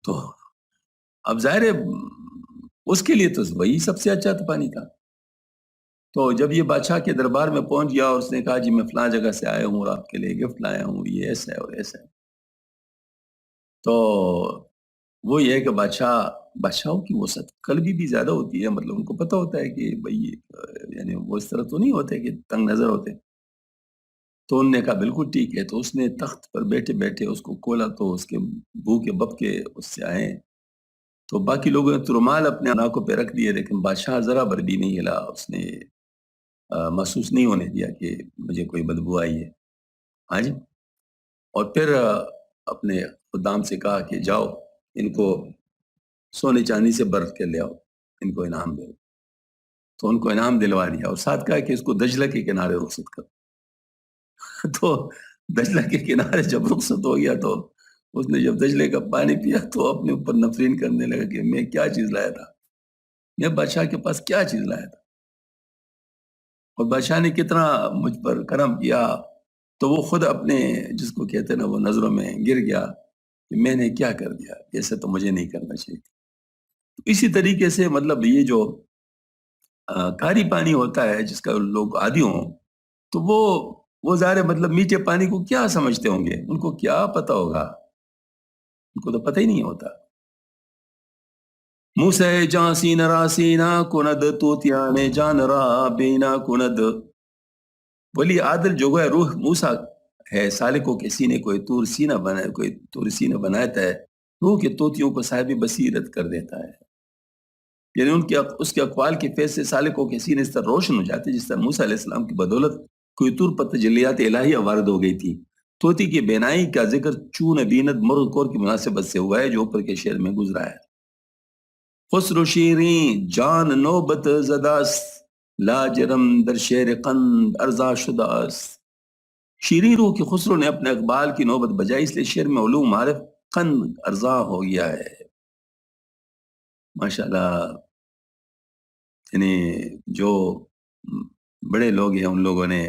تو اب ظاہر ہے اس کے لیے تو وہی سب سے اچھا پانی تھا. تو جب یہ بادشاہ کے دربار میں پہنچ گیا اور اس نے کہا جی میں فلاں جگہ سے آیا ہوں اور آپ کے لیے گفٹ لایا ہوں، یہ ایسا ہے اور ایسا ہے، تو وہ یہ ہے کہ بادشاہوں کی وسعت قلبی بھی زیادہ ہوتی ہے. مطلب ان کو پتہ ہوتا ہے کہ بھئی یعنی وہ اس طرح تو نہیں ہوتے کہ تنگ نظر ہوتے. تو انہوں نے کہا بالکل ٹھیک ہے. تو اس نے تخت پر بیٹھے بیٹھے اس کو کھولا تو اس کے بو کے بپ کے اس سے آئے. تو باقی لوگوں نے تو رومال اپنے ناکوں پہ رکھ دیے لیکن بادشاہ ذرا بر بھی نہیں ہلا. اس نے محسوس نہیں ہونے دیا کہ مجھے کوئی بدبو آئی ہے. ہاں جی. اور پھر اپنے خدام سے کہا کہ جاؤ ان کو سونے چاندی سے بر کے لے آؤ، ان کو انعام دو. تو ان کو انعام دلوا دیا اور ساتھ کہا کہ اس کو دجلہ کے کنارے رخصت کر. تو دجلہ کے کنارے جب رخصت ہو گیا تو اس نے جب دجلے کا پانی پیا تو اپنے اوپر نفرین کرنے لگا کہ میں کیا چیز لایا تھا، میں بادشاہ کے پاس کیا چیز لایا تھا، اور بادشاہ نے کتنا مجھ پر کرم کیا. تو وہ خود اپنے جس کو کہتے ہیں نا وہ نظروں میں گر گیا کہ میں نے کیا کر دیا، ایسے تو مجھے نہیں کرنا چاہیے. اسی طریقے سے مطلب یہ جو کاری پانی ہوتا ہے جس کا لوگ عادی ہوں تو وہ ظاہر مطلب میٹھے پانی کو کیا سمجھتے ہوں گے، ان کو کیا پتا ہوگا، ان کو تو پتہ ہی نہیں ہوتا. موسیٰ جاں سین را سینا کند توتیان جان را بینا کند. ولی عادل جو ہے روح موسیٰ ہے، سالکوں کے سینے کو تور سینہ بنائے، کوئی تور سینہ بناتا ہے، روح کے طوطیوں کو صاحب بصیرت کر دیتا ہے. یعنی اس کے اقوال کے فیض سے سالکوں کے سینے اس طرح روشن ہو جاتے جس طرح موسیٰ علیہ السلام کی بدولت کوئی طور پر تجلیات الہیہ وارد ہو گئی تھی. طوطی کی بینائی کا ذکر چون بیند مرغ کور کی مناسبت سے ہوا ہے جو اوپر کے شعر میں گزرا ہے. خسرو شیریں جان نوبت زداست لاجرم در شعر قند ارزا شداست. شیریں روح کی خسرو نے اپنے اقبال کی نوبت بجائی اس لیے شعر میں علوم معرف قند ارزا ہو گیا ہے. ماشاءاللہ یعنی جو بڑے لوگ ہیں ان لوگوں نے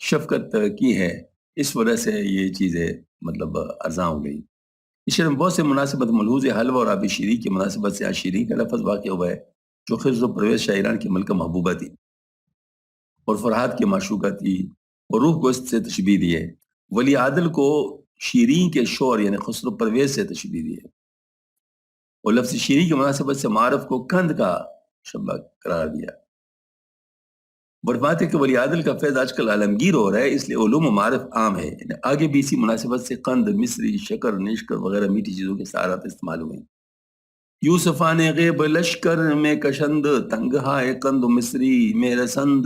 شفقت کی ہے، اس وجہ سے یہ چیزیں مطلب ارزاں ہو گئی۔ اس شعر میں بہت سے مناسبت ملحوظ ہے، حلوہ اور آبی شیریں کی مناسبت سے شیریں کا لفظ واقع ہوا ہے جو خضر و پرویز شاعران کی ملکہ محبوبہ تھی اور فرحات کی معشوقہ تھی اور روح کو اس سے تشبیہ دی ہے۔ ولی عادل کو شیریں کے شور یعنی خسرو پرویز سے تشبیہ دی ہے اور لفظ شیریں کی مناسبت سے معرف کو کند کا شبہ قرار دیا۔ فرماتے کہ ولی عادل کا فیض آج کل عالمگیر ہو رہا ہے، اس لیے علوم و معارف عام ہے، یعنی آگے بھی اسی مناسبت سے قند، مصری، شکر، نیشکر وغیرہ میٹھی چیزوں کے سہارات استعمال ہوئے ہیں۔ یوسفان غیب لشکر میں کشند، تنگہائے قند و مصری میں رسند۔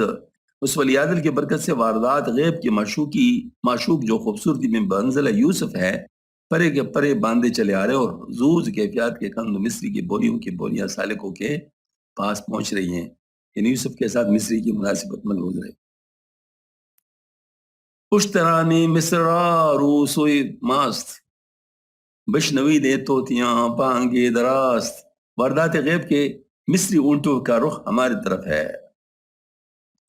اس ولی عادل کی برکت سے واردات غیب کی معشوق جو خوبصورتی میں بنزلہ یوسف ہے، پرے کے پرے باندھے چلے آ رہے اور زوز کیفیات کے قند و مصری کی بولیوں کی بولیاں سالکوں کے پاس پہنچ رہی ہیں، یعنی یوسف کے ساتھ مصری کی مناسبت ملحوظ رہی۔ پشترانی مصرا روسوئی ماست، بشنوی دے توتیاں پانگے دراست۔ واردات غیب کے مصری اونٹوں کا رخ ہماری طرف ہے۔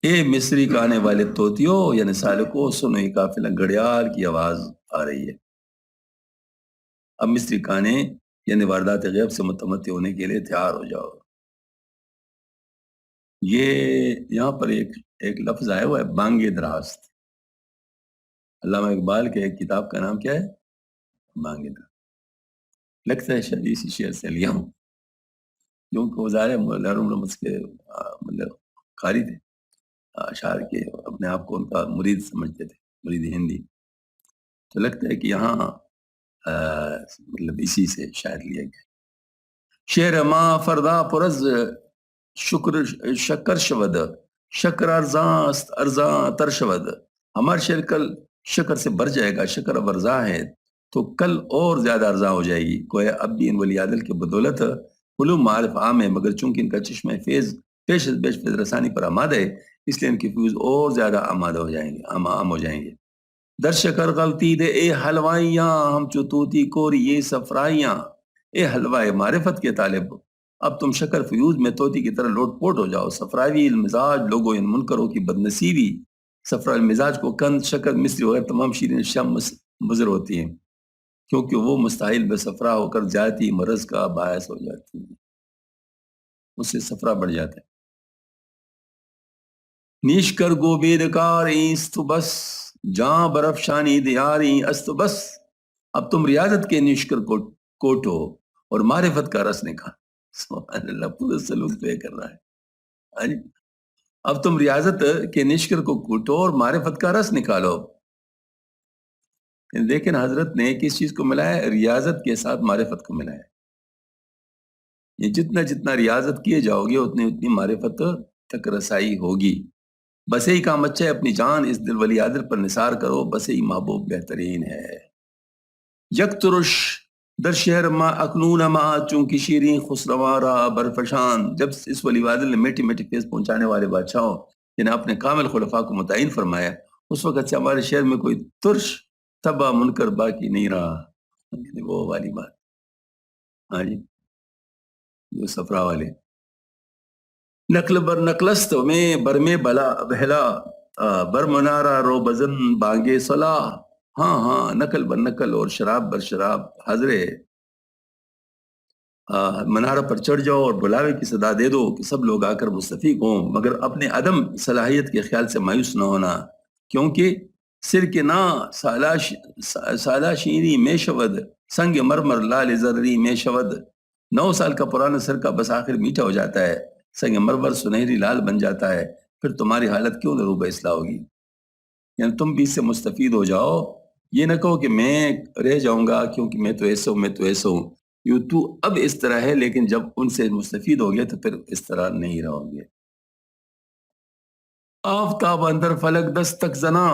اے مصری کا آنے والے توتیوں یعنی سالکوں، سنو یہ قافلہ گھڑیال کی آواز آ رہی ہے۔ اب مصری کانے یعنی واردات غیب سے متمتع ہونے کے لیے تیار ہو جاؤ۔ یہ یہاں پر ایک لفظ آیا ہوا ہے بانگے دراست۔ علامہ اقبال کے ایک کتاب کا نام کیا ہے؟ بانگے دراست۔ لگتا ہے شاید اسی شعر سے لیا ہوں، کیونکہ وہ ظاہر ہے کے مطلب قاری تھے، اشعار کے اپنے آپ کو ان کا مرید سمجھتے تھے، مرید ہندی، تو لگتا ہے کہ یہاں مطلب اسی سے شاید لیا گیا۔ شعر ما فردا پرز شکر شود، شکر ارزاں است ارزاں تر شود۔ ہمارا شعر کل شکر سے بھر جائے گا، شکر اب ارزاں ہے تو کل اور زیادہ ارزاں ہو جائے گی۔ گویا اب بھی ان ولی عادل کے بدولت علوم معارف عام ہے، مگر چونکہ ان کا چشمہ فیض پیش فیض رسانی پر آمادہ ہے، اس لیے ان کی فیوز اور زیادہ آمادہ ہو جائیں گے، عام ہو جائیں گے۔ در شکر غلطی دے اے حلوائیاں، ہم چوتوتی کوری یہ سفرائیاں۔ اے حلوہ معرفت کے طالب، اب تم شکر فیوز میں طوطی کی طرح لوٹ پوٹ ہو جاؤ۔ صفراوی المزاج لوگوں ان منکروں کی بدنصیبی، صفرا المزاج کو قند، شکر، مصری وغیرہ تمام شیریں اشیاء مضر ہوتی ہیں، کیونکہ وہ مستحیل بے صفرا ہو کر جاتی مرض کا باعث ہو جاتی ہیں، اس سے صفرا بڑھ جاتا ہے۔ نیش کر گو بیدکاری است بس، جاں برفشانی دیاری است بس۔ اب تم ریاضت کے نیشکر کو کوٹو اور معرفت کا رس نکال۔ سبحان اللہ، پورا سلوک پہ کر رہا ہے۔ اب تم ریاضت کے نشکر کو کوٹو اور معرفت کا رس نکالو۔ لیکن حضرت نے کس چیز کو ملایا ہے؟ ریاضت کے ساتھ معرفت کو ملایا ہے۔ یہ جتنا جتنا ریاضت کیے جاؤ گے اتنی اتنی معرفت تک رسائی ہوگی۔ بس یہی کام اچھا ہے، اپنی جان اس دل ولی عادل پر نثار کرو، بس یہی محبوب بہترین ہے۔ یک ترش در شہر ما اکنون ما، چونکہ شیریں خسرواں را برفشان۔ جب اس ولی عادل نے میٹھی میٹھی فیض پہنچانے والے بادشاہوں یعنی اپنے کامل خلفاء کو متعین فرمایا، اس وقت سے ہمارے شہر میں کوئی ترش تبا منکر باقی نہیں رہا، یعنی وہ والی بات۔ ہاں جی، جو صفرا والے نقل بر نقلست میں برمے بلا بہلا، بر منارہ رو بزن بانگے صلاح۔ ہاں ہاں، نقل بر نقل اور شراب بر شراب حاضر ہے۔ منارہ پر چڑھ جاؤ اور بلاوے کی صدا دے دو کہ سب لوگ آ کر مستفیق ہوں، مگر اپنے عدم صلاحیت کے خیال سے مایوس نہ ہونا، کیونکہ سر کے نا سالہ شیری میں شود، سنگ مرمر لال زرری میں شود۔ 9 سال کا پرانا سر کا بس آخر میٹھا ہو جاتا ہے، سنگ مرمر سنہری لال بن جاتا ہے، پھر تمہاری حالت کیوں ضرور اصلاح ہوگی؟ یعنی تم بھی اس سے مستفید ہو جاؤ، یہ نہ کہو کہ میں رہ جاؤں گا کیونکہ میں تو ایسا ہوں، میں تو ایسا ہوں۔ یوں تو اب اس طرح ہے، لیکن جب ان سے مستفید ہو گئے تو پھر اس طرح نہیں رہو گے۔ آفتاب اندر فلک دستک زنا،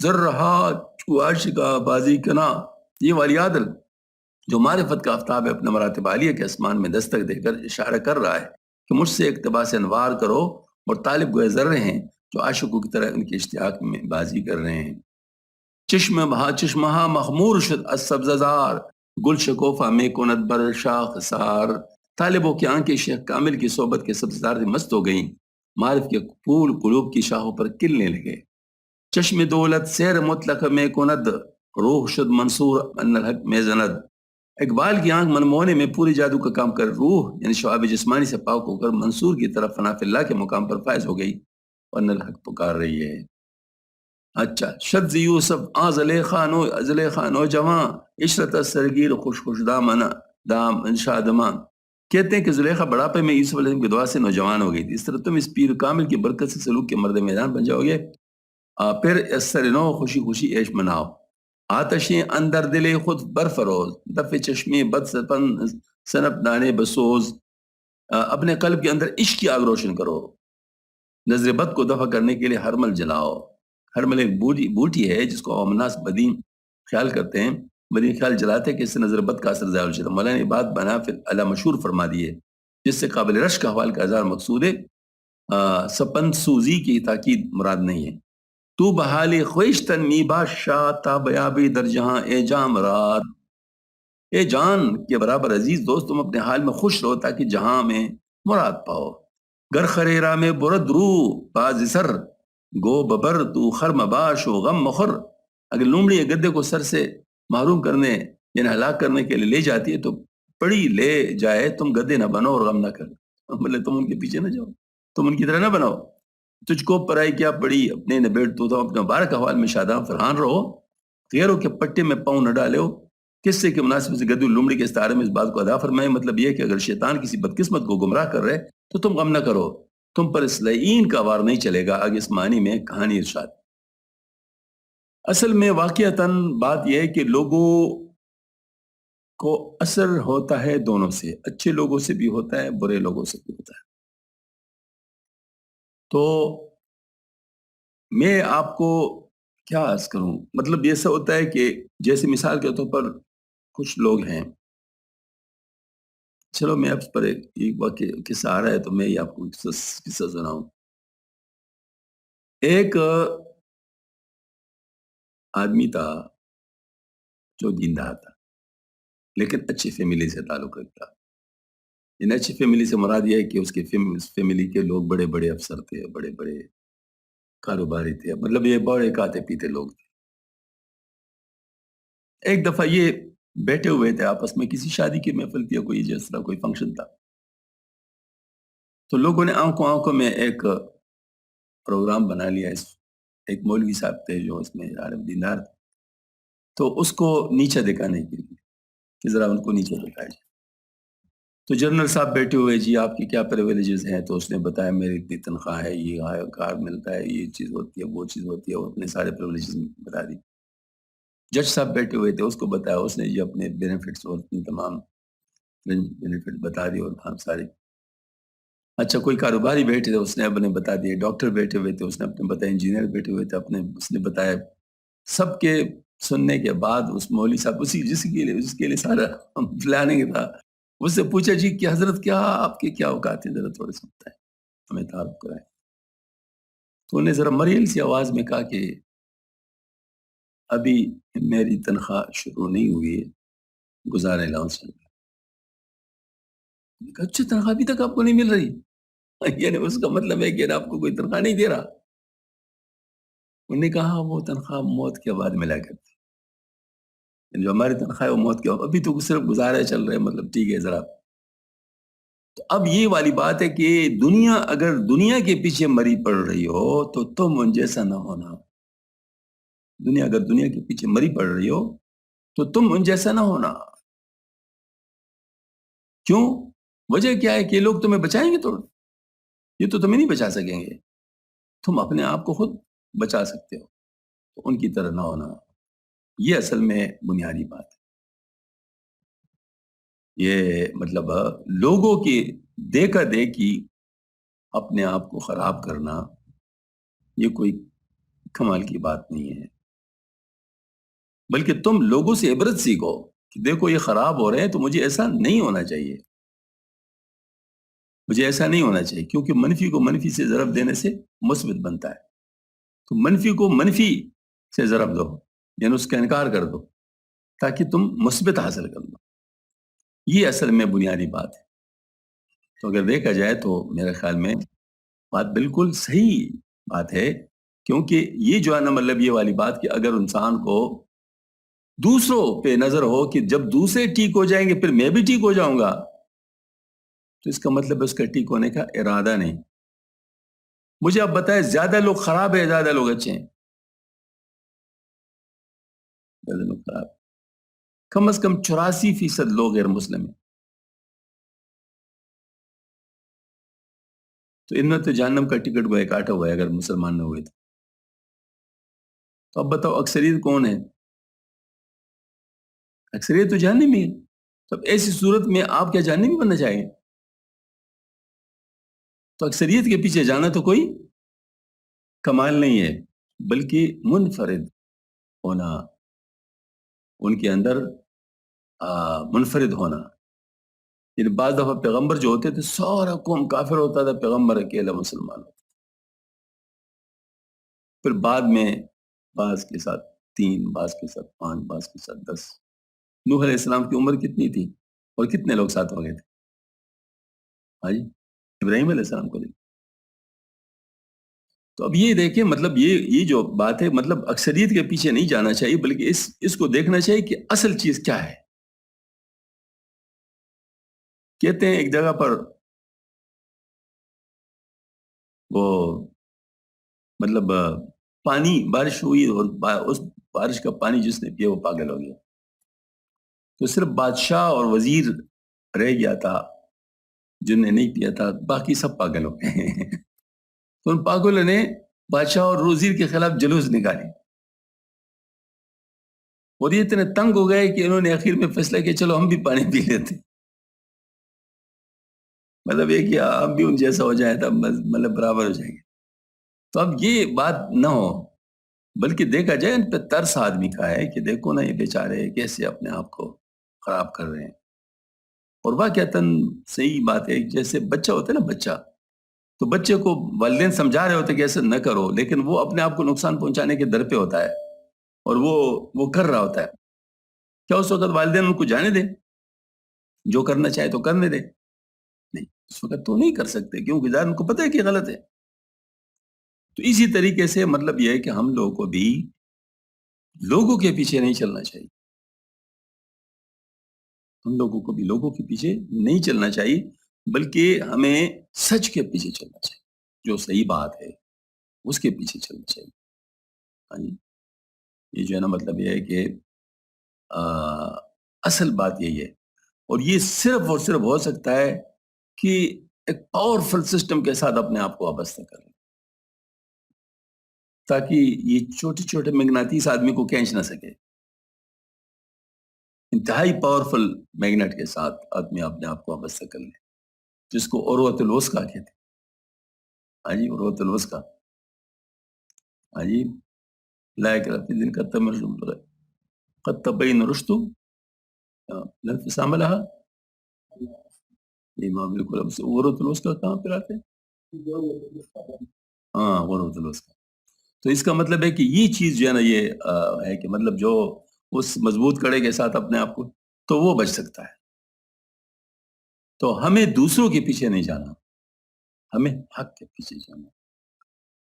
ذر رہا چو عاشقہ بازی کنا۔ یہ ولی عادل جو معرفت کا آفتاب ہے، اپنے مراتب عالیہ کے آسمان میں دستک دے کر اشارہ کر رہا ہے کہ مجھ سے اقتباس انوار کرو، اور طالب گوئے ذرے ہیں جو عاشقوں کی طرح ان کے اشتیاق میں بازی کر رہے ہیں۔ چشمہا مخمور شد از سبززار، گل شکوفہ میں کند بر شاخ سار۔ طالبوں کی آنکھیں شیخ کامل کی صحبت کے سبزدار سے مست ہو گئیں، معرف کے پھول قلوب کی شاخوں پر کھلنے لگے۔ چشم دولت سیر مطلق میں کند، روح شد منصور ان الحق میں زند۔ اقبال کی آنکھ منمونے میں پوری جادو کا کام کر روح یعنی شعاب جسمانی سے پاک ہو کر منصور کی طرف فنا فی اللہ کے مقام پر فائز ہو گئی، ان الحق پکار رہی ہے۔ اچھا، شد یوسف آ زلیخا نوجوان، عشرت سرگیر خوش خوش دام شادمان۔ کہتے ہیں کہ زلیخا بڑھاپے میں یوسف علیہ السلام کی دعا سے نوجوان ہو گئی تھی، اس طرح تم اس پیر کامل کی برکت سے سلوک کے مرد میدان بن جاؤ گے۔ پھر اس نو خوشی خوشی عیش مناؤ۔ آتشیں اندر دل خود برفروز، دف چشمی بد سپن سنپ دانے بسوز۔ اپنے قلب کے اندر عشق کی آگ روشن کرو، نظر بد کو دفع کرنے کے لیے ہرمل جلاؤ۔ ہرمل ایک بوٹی ہے جس کو عوام الناس بدین خیال کرتے ہیں، بدین خیال جلاتے ہیں کہ اس سے نظر بد کا اثر ظاہر ہو جاتا ہے۔ مولانا بات بنا پھر اللہ مشہور فرما دیے، جس سے قابل رشک احوال کا ہزار مقصود ہے، سپن سوزی کی تاکید مراد نہیں ہے۔ تو بحالی خویشتن می بادشاہ تا بیابی در جہاں اے جان مراد۔ اے جان کے برابر عزیز دوست، تم اپنے حال میں خوش رہو تاکہ جہاں میں مراد پاؤ۔ گر خریرا میں برد رو باز سر، گو ببر تو خر مباش و غم مخر۔ اگر لومڑی گدے کو سر سے محروم کرنے یعنی ہلاک کرنے کے لیے لے جاتی ہے تو پڑی لے جائے، تم گدے نہ بنو اور غم نہ کرو، مطلب تم ان کے پیچھے نہ جاؤ، تم ان کی طرح نہ بناؤ۔ تجھ کو پرائی کیا پڑی اپنے نبیڑ تو اپنے مبارک احوال میں شاداں فرحان رہو، غیروں کے پٹے میں پاؤں نہ ڈالے ہو۔ کس سے کہ مناسب سے گدو لومڑی کے استعارے میں اس بات کو ادا فرمائے، مطلب یہ کہ اگر شیطان کسی بدقسمت کو گمراہ کر رہے تو تم غم نہ کرو، تم پر اس لعین کا وار نہیں چلے گا۔ آگے اس معنی میں کہانی ارشاد۔ اصل میں واقعتاً بات یہ ہے کہ لوگوں کو اثر ہوتا ہے دونوں سے، اچھے لوگوں سے بھی ہوتا ہے، برے لوگوں سے بھی ہوتا ہے۔ تو میں آپ کو کیا عرض کروں، مطلب یہ ایسا ہوتا ہے کہ جیسے مثال کے طور پر کچھ لوگ ہیں، چلو میں آپ پر ایک واقعہ قصہ آ رہا ہے تو میں یہ آپ کو قصہ سناؤں۔ ایک آدمی تھا جو دیندار تھا لیکن اچھی فیملی سے تعلق رکھتا۔ ان اچھی فیملی سے مراد یہ ہے کہ اس کی فیملی کے لوگ بڑے بڑے افسر تھے، بڑے بڑے کاروباری تھے، مطلب یہ بڑے کھاتے پیتے لوگ تھے۔ ایک دفعہ یہ بیٹھے ہوئے تھے آپس میں، کسی شادی کی محفل تھی یا کوئی جس طرح کوئی فنکشن تھا، تو لوگوں نے آنکھوں میں ایک پروگرام بنا لیا۔ ایک مولوی صاحب تھے جو اس میں عالم دیندار تھے، تو اس کو نیچے دکھانے کے لیے کہ ذرا ان کو نیچے دکھائے جائے۔ تو جنرل صاحب بیٹھے ہوئے، جی آپ کی کیا پریویلیجز ہیں؟ تو اس نے بتایا میری اتنی تنخواہ ہے، یہ کار ملتا ہے، یہ چیز ہوتی ہے، وہ چیز ہوتی ہے، اور اپنے سارے پریویلیجز بتا دی۔ جج صاحب بیٹھے ہوئے تھے، اس کو بتایا، اس نے یہ اپنے بینیفٹس اور اپنی تمام بینیفٹ بتا دی اور ہم سارے۔ اچھا، کوئی کاروباری بیٹھے تھے، اس نے اپنے بتا دیے۔ ڈاکٹر بیٹھے ہوئے تھے، اس نے اپنے بتایا۔ انجینئر بیٹھے ہوئے تھے، اس نے بتایا۔ سب کے سننے کے بعد اس مولوی صاحب جس کے لیے سارا پلاننگ تھا، اس سے پوچھا، جی کہ حضرت کیا آپ کے کیا اوقات ہیں، ذرا تھوڑے سے بتائیں، ہمیں تعارف کرائیں۔ تو انہیں ذرا مریل سی آواز میں کہا کہ ابھی میری تنخواہ شروع نہیں ہوئی ہے، گزارا الاؤنس چل رہا ہے۔ اچھا، تنخواہ ابھی تک آپ کو نہیں مل رہی؟ یعنی اس کا مطلب ہے کہ آپ کو کوئی تنخواہ نہیں دے رہا۔ انہوں نے کہا وہ تنخواہ موت کے بعد ملا کرتی، جو ہماری تنخواہ ہے وہ موت کے بعد، ابھی تو صرف گزارے چل رہے، مطلب ٹھیک ہے ذرا۔ تو اب یہ والی بات ہے کہ دنیا اگر دنیا کے پیچھے مری پڑ رہی ہو تو تم ان جیسا نہ ہونا۔ دنیا اگر دنیا کے پیچھے مری پڑ رہی ہو تو تم ان جیسا نہ ہونا۔ کیوں؟ وجہ کیا ہے کہ یہ لوگ تمہیں بچائیں گے؟ تو یہ تو تمہیں نہیں بچا سکیں گے، تم اپنے آپ کو خود بچا سکتے ہو، تو ان کی طرح نہ ہونا۔ یہ اصل میں بنیادی بات ہے۔ یہ مطلب لوگوں کی دیکھا دیکھی اپنے آپ کو خراب کرنا، یہ کوئی کمال کی بات نہیں ہے، بلکہ تم لوگوں سے عبرت سیکھو کہ دیکھو یہ خراب ہو رہے ہیں تو مجھے ایسا نہیں ہونا چاہیے، مجھے ایسا نہیں ہونا چاہیے، کیونکہ منفی کو منفی سے ضرب دینے سے مثبت بنتا ہے۔ تو منفی کو منفی سے ضرب دو، یعنی اس کا انکار کر دو تاکہ تم مثبت حاصل کر لو۔ یہ اصل میں بنیادی بات ہے۔ تو اگر دیکھا جائے تو میرے خیال میں بات بالکل صحیح بات ہے، کیونکہ یہ جو ہے نا مطلب یہ والی بات کہ اگر انسان کو دوسروں پہ نظر ہو کہ جب دوسرے ٹھیک ہو جائیں گے پھر میں بھی ٹھیک ہو جاؤں گا، تو اس کا مطلب ہے اس کا ٹھیک ہونے کا ارادہ نہیں۔ مجھے اب بتائیں زیادہ لوگ خراب ہے زیادہ لوگ اچھے ہیں؟ زیادہ لوگ خراب، کم از کم 84% لوگ غیر مسلم ہیں، تو ان میں تو جہنم کا ٹکٹ گویا کاٹا ہوا ہے اگر مسلمان نہ ہوئے تو اب بتاؤ اکثریت کون ہے؟ اکثریت تو جہنمی ہے۔ تو اب ایسی صورت میں آپ کیا جہنمی بننا چاہیں گے؟ تو اکثریت کے پیچھے جانا تو کوئی کمال نہیں ہے، بلکہ منفرد ہونا، ان کے اندر منفرد ہونا۔ یعنی بعض دفعہ پیغمبر جو ہوتے تھے سارا قوم کافر ہوتا تھا، پیغمبر اکیلا مسلمان ہوتا، پھر بعد میں بعض کے ساتھ 3، بعض کے ساتھ 5، بعض کے ساتھ 10۔ نوح علیہ السلام کی عمر کتنی تھی اور کتنے لوگ ساتھ ہو گئے تھے؟ ہاں جی، ابراہیم علیہ السلام کو دیکھ۔ تو اب یہ دیکھیں مطلب یہ جو بات ہے مطلب اکثریت کے پیچھے نہیں جانا چاہیے، بلکہ اس کو دیکھنا چاہیے کہ اصل چیز کیا ہے۔ کہتے ہیں ایک جگہ پر وہ مطلب پانی بارش ہوئی اور اس بارش کا پانی جس نے پیا وہ پاگل ہو گیا، تو صرف بادشاہ اور وزیر رہ گیا تھا، جن نے نہیں پیا تھا باقی سب پاگل ہو گئے۔ تو ان پاگلوں نے بادشاہ اور وزیر کے خلاف جلوس نکالی، اور یہ اتنے تنگ ہو گئے کہ انہوں نے آخر میں فیصلہ کیا چلو ہم بھی پانی پی لیتے، مطلب یہ کہ ہم بھی ان جیسا ہو جائے تب مطلب برابر ہو جائیں گے۔ تو اب یہ بات نہ ہو، بلکہ دیکھا جائے ان پہ ترس آدمی کا ہے کہ دیکھو نا یہ بیچارے کیسے اپنے آپ کو خراب کر رہے ہیں۔ اور واقعتاً صحیح بات ہے، جیسے بچہ ہوتا ہے نا، بچہ تو بچے کو والدین سمجھا رہے ہوتے کہ ایسا نہ کرو، لیکن وہ اپنے آپ کو نقصان پہنچانے کے در پہ ہوتا ہے اور وہ کر رہا ہوتا ہے۔ کیا اس وقت والدین ان کو جانے دیں، جو کرنا چاہے تو کرنے دیں؟ نہیں، اس وقت تو نہیں کر سکتے، کیونکہ ظاہر ان کو پتہ ہے کہ غلط ہے۔ تو اسی طریقے سے مطلب یہ ہے کہ ہم لوگوں کو بھی لوگوں کے پیچھے نہیں چلنا چاہیے، ہم لوگوں کو بھی لوگوں کے پیچھے نہیں چلنا چاہیے، بلکہ ہمیں سچ کے پیچھے چلنا چاہیے، جو صحیح بات ہے اس کے پیچھے چلنا چاہیے۔ ہاں جی، یہ جو ہے نا مطلب یہ ہے کہ آ، اصل بات یہی ہے، اور یہ صرف اور صرف ہو سکتا ہے کہ ایک پاورفل سسٹم کے ساتھ اپنے آپ کو وابستہ کر لیں، تاکہ یہ چھوٹے چھوٹے مغناطیس آدمی کو کھینچ نہ سکے۔ انتہائی پاورفل میگنیٹ کے ساتھ آدمی اپنے آپ کو وابستہ کر لے، جس کو عروۃ الوثقی کہتے ہیں۔ ہاں جی، عروۃ الوثقی، ہاں جی، لا اکراہ فی الدین قد تبین رشد لا انفصام لها، یہ ماں بالکل اب عروۃ الوثقی کہاں پر آتے ہیں؟ ہاں، عروۃ الوثقی۔ تو اس کا مطلب ہے کہ یہ چیز جو ہے نا یہ ہے کہ مطلب جو اس مضبوط کڑے کے ساتھ اپنے آپ کو، تو وہ بچ سکتا ہے۔ تو ہمیں دوسروں کے پیچھے نہیں جانا، ہمیں حق کے پیچھے جانا،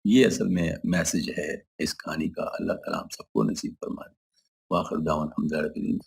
یہ اصل میں میسج ہے اس کہانی کا۔ اللہ تعالیٰ ہم سب کو نصیب فرمائے۔ وآخر دعوانا الحمد للہ رب العالمین۔